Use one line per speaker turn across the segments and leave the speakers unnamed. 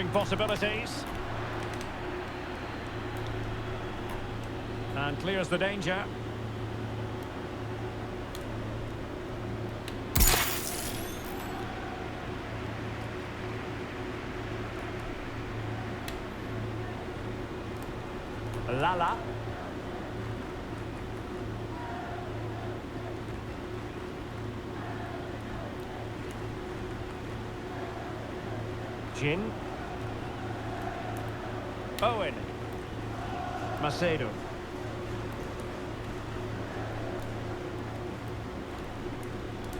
crossing possibilities. And clears the danger. Lala. Jin. Owen. Macedo.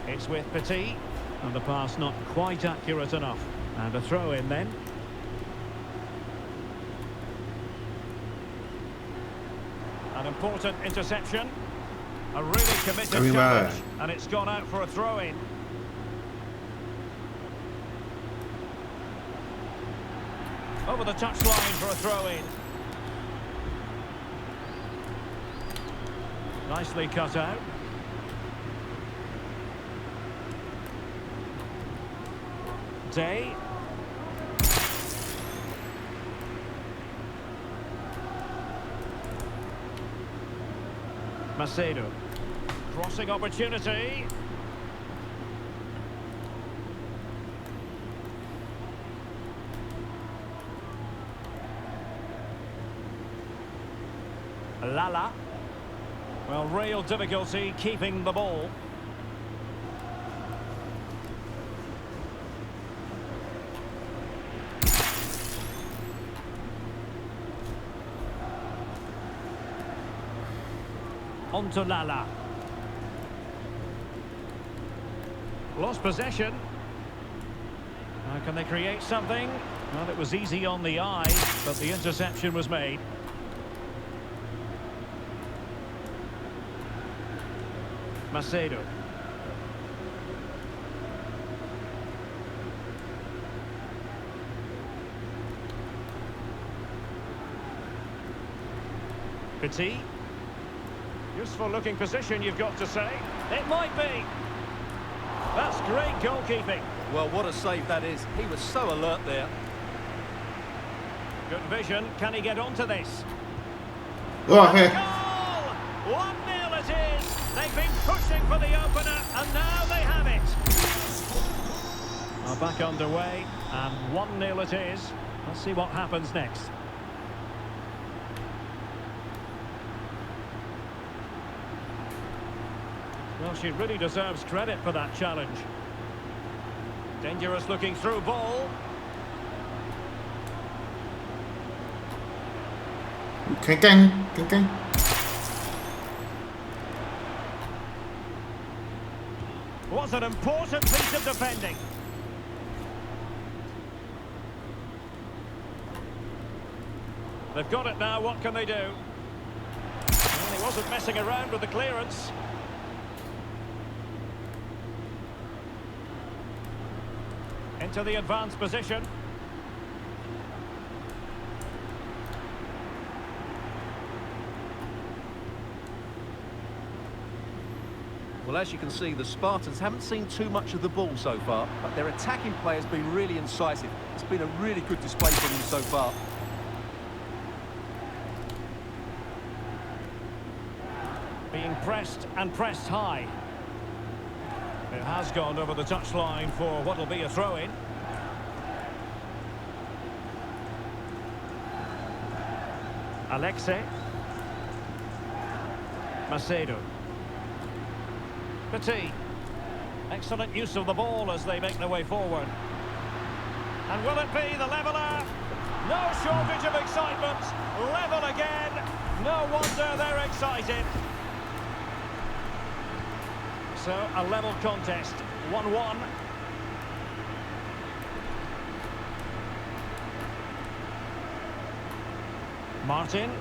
It's with Petit. And the pass not quite accurate enough. And a throw in then. An important interception. A really committed challenge. And it's gone out for a throw-in. Over the touchline for a throw-in. Nicely cut out. Day. Macedo. Crossing opportunity. Lala. Well, real difficulty keeping the ball. On to Lala. Lost possession. Now can they create something? Well, it was easy on the eye, but the interception was made. Macedo. Petit. Useful looking position, you've got to say. It might be. That's great goalkeeping.
Well, what a save that is. He was so alert there.
Good vision. Can he get onto this?
Okay.
Goal! 1-0 it is. They've been pushing for the opener, and now they have it. Are back underway, and 1-0 it is. Let's see what happens next. Well, she really deserves credit for that challenge. Dangerous looking through ball.
Cánh.
Was an important piece of defending. They've got it now, what can they do? Well, he wasn't messing around with the clearance. Into the advanced position.
Well, as you can see, the Spartans haven't seen too much of the ball so far, but their attacking play has been really incisive. It's been a really good display from them so far.
Being pressed and pressed high. It has gone over the touchline for what will be a throw-in. Alexei. Macedo. Petit. Excellent use of the ball as they make their way forward. And will it be the leveller? No shortage of excitement. Level again. No wonder they're excited. So, a level contest, 1-1. Martin.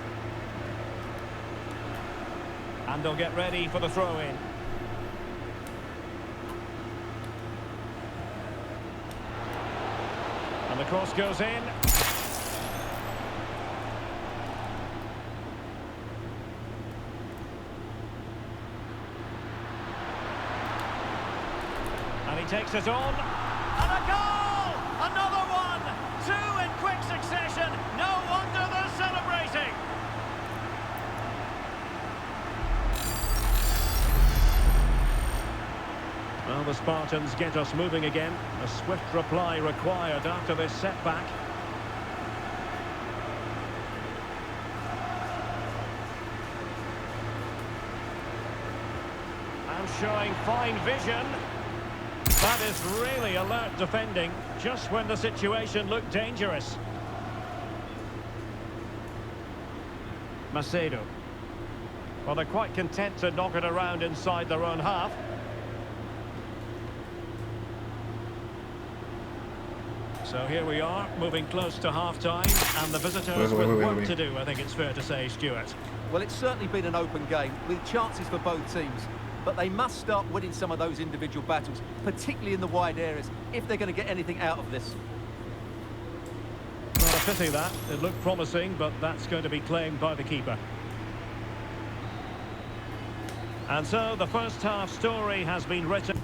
And they'll get ready for the throw-in. And the cross goes in. And he takes it on. And a goal! Another one! 2 in the Spartans get us moving again. A swift reply required after this setback. And showing fine vision. That is really alert defending, just when the situation looked dangerous. Macedo. Well, they're quite content to knock it around inside their own half. So here we are, moving close to half-time, and the visitors with work to do, I think it's fair to say, Stuart.
Well, it's certainly been an open game, with chances for both teams. But they must start winning some of those individual battles, particularly in the wide areas, if they're going to get anything out of this.
Well, a pity that. It looked promising, but that's going to be claimed by the keeper. And so the first half story has been written.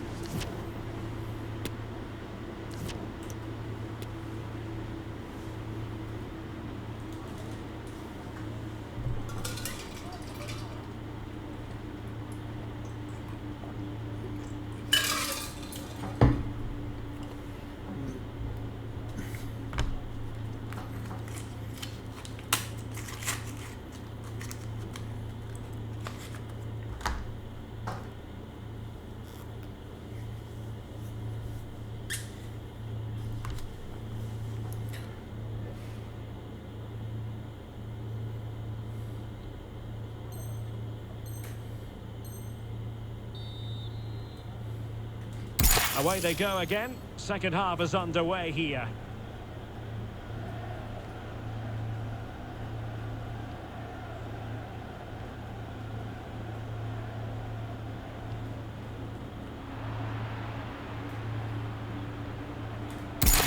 Away they go again. Second half is underway here.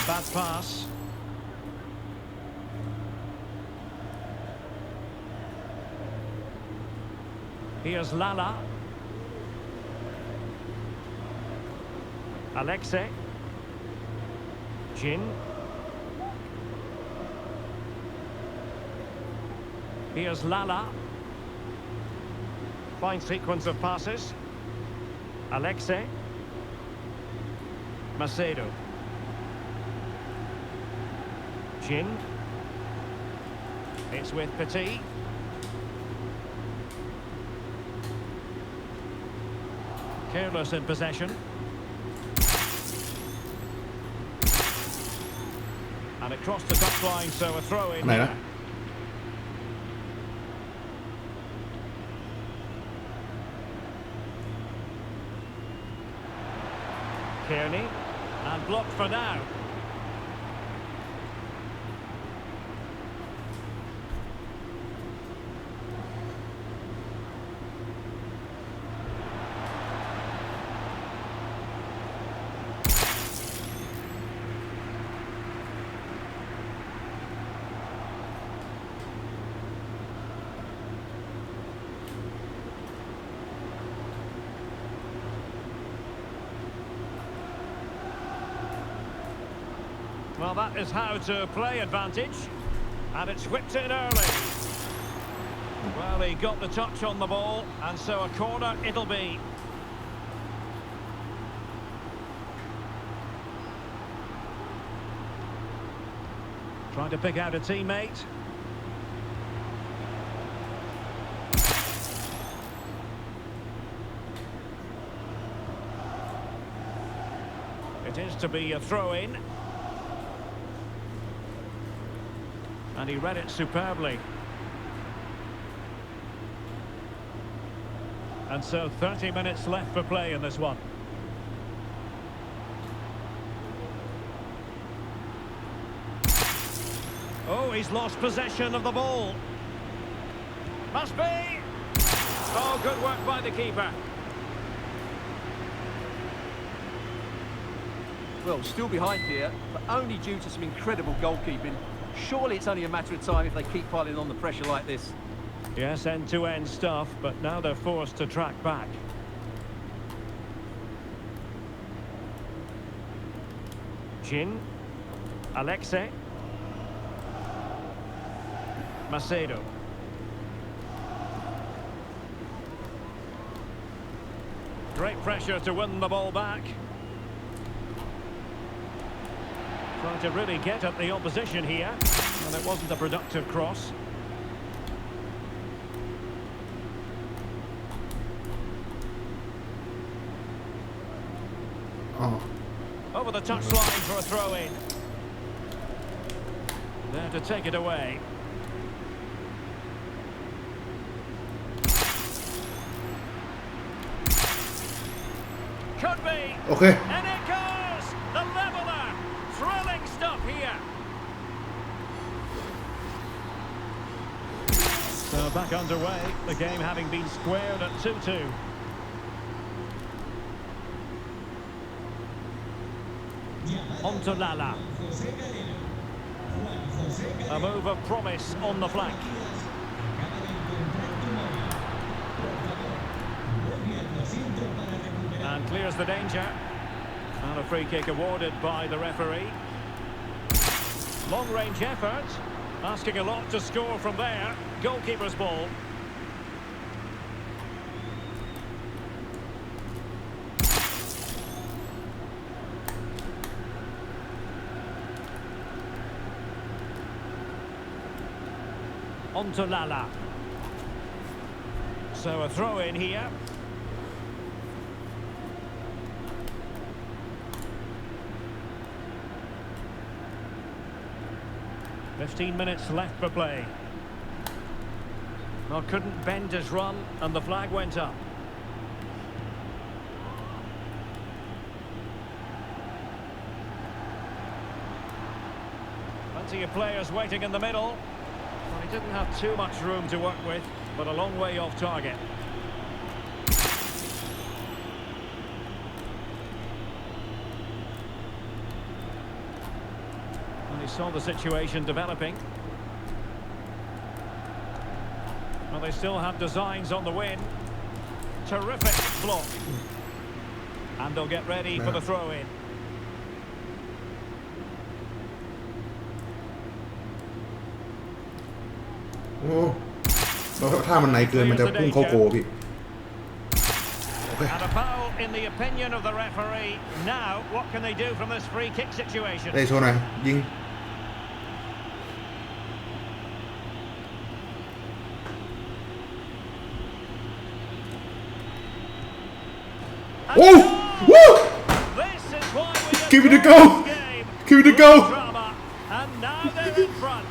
Bad pass. Here's Lala. Alexei. Jin. Here's Lala. Fine sequence of passes. Alexei. Macedo. Jin. It's with Petit. Careless in possession. And it crossed the touchline, so a throw in.
Này đó.
Kearney, and blocked for now. Well, that is how to play advantage. And it's whipped in early. Well, he got the touch on the ball, and so a corner it'll be. Trying to pick out a teammate. It is to be a throw-in. And he read it superbly. And so 30 minutes left for play in this one. Oh, he's lost possession of the ball. Must be. Oh, good work by the keeper.
Well, still behind here, but only due to some incredible goalkeeping. Surely it's only a matter of time if they keep piling on the pressure like this.
Yes, end-to-end stuff, but now they're forced to track back. Jin. Alexei. Macedo. Great pressure to win the ball back. Trying to really get at the opposition here, and it wasn't a productive cross.
Oh.
Over the touchline for a throw-in. There to take it away. Could be.
Okay.
And it goes! The leveller! Thrilling stuff here. So back underway, the game having been squared at 2-2. On to Lala. A move of promise on the flank. And clears the danger. And a free kick awarded by the referee. Long-range effort. Asking a lot to score from there. Goalkeeper's ball. On to Lala. So a throw in here. "15 minutes left for play." Well, couldn't bend his run, and the flag went up. Plenty of players waiting in the middle. Well, he didn't have too much room to work with, but a long way off target. And he saw the situation developing. Well, they still have designs on the win. Terrific block. And they'll get ready for the throw-in.
Oh. แล้วถ้ามันในเกินมันจะพุ่งเข้าโกพี่
And a foul in the opinion of the referee. Now, what can they do from this free kick situation?
เอ้ยโชว์หน่อยยิง Oh! Woo!
This is why we
Give it a go! Give it a go!
Drama, and now they're in front.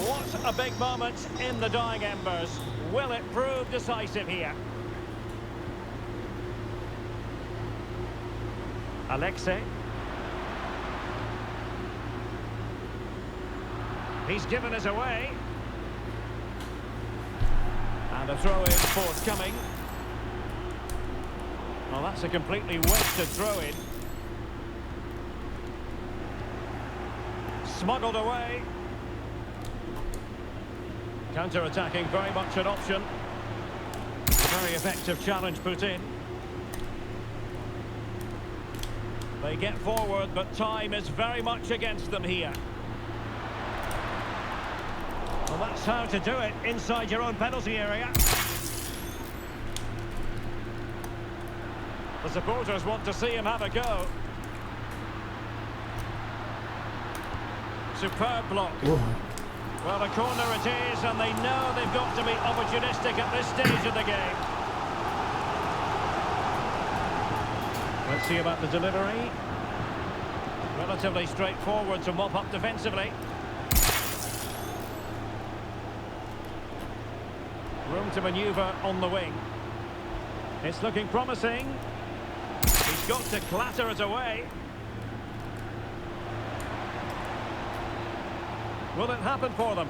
What a big moment in the dying embers. Will it prove decisive here? Alexei. He's given us away. And a throw-in forthcoming. Well, that's a completely wasted throw-in. Smuggled away. Counter-attacking, very much an option. Very effective challenge put in. They get forward, but time is very much against them here. Well, that's how to do it inside your own penalty area. The supporters want to see him have a go. Superb block.
Oh.
Well, a corner it is, and they know they've got to be opportunistic at this stage of the game. Let's see about the delivery. Relatively straightforward to mop up defensively. Room to manoeuvre on the wing. It's looking promising. He's got to clatter it away. Will it happen for them?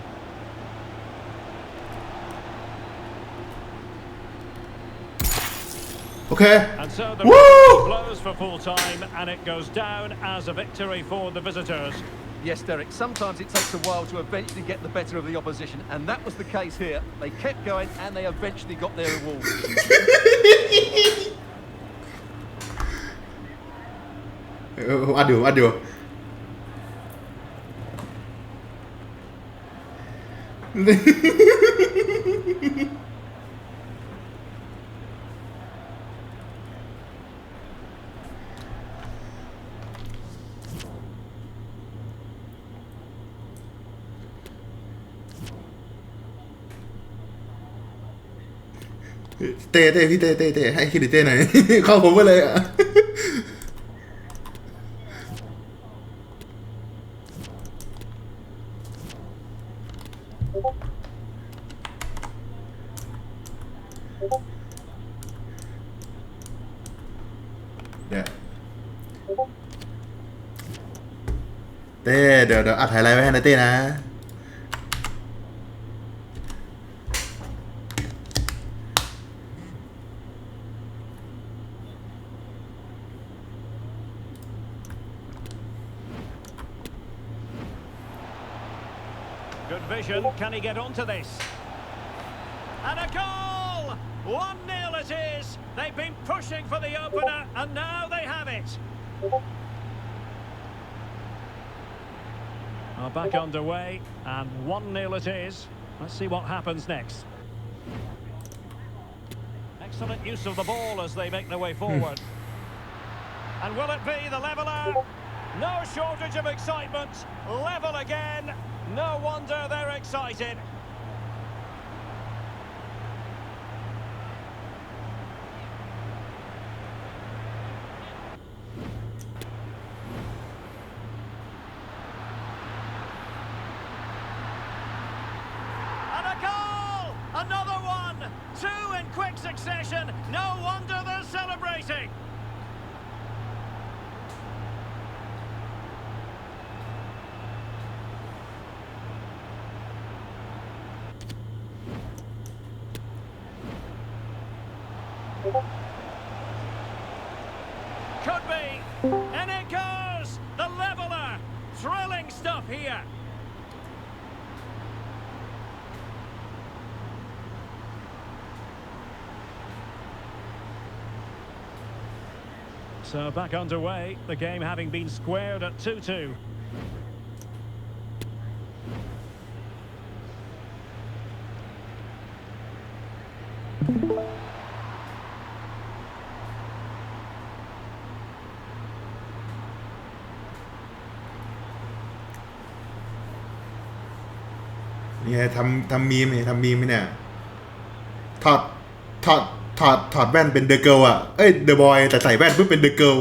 Okay.
And so the
Woo!
blows for full time, and it goes down as a victory for the visitors.
Yes, Derek, sometimes it takes a while to eventually get the better of the opposition, and that was the case here. They kept going, and they eventually got their reward.
Aduh. เต้พี่เต้ให้เครดิตเต้หน่อย เข้าผมไปเลยอ่ะเต้เดี๋ยวอัดไฮไลท์ไว้ให้นะเต้นะ
Good vision. Can he get onto this? And a goal! 1-0 it is. They've been pushing for the opener, and now they have it. Back underway, and 1-0 it is. Let's see what happens next. Excellent use of the ball as they make their way forward. And will it be the leveller? No shortage of excitement. Level again. No wonder they're excited. And a goal! Another one! Two in quick succession. No wonder they're celebrating. Could be, and it goes! The leveller! Thrilling stuff here. So back underway, the game having been squared at 2-2.
เนี่ยทำมีมเนี่ยถอดแว่นเป็นเดอะเกิร์ลอ่ะเอ้ยเดอะบอยแต่ใส่แว่นเพื่อเป็นเดอะเกิร์ล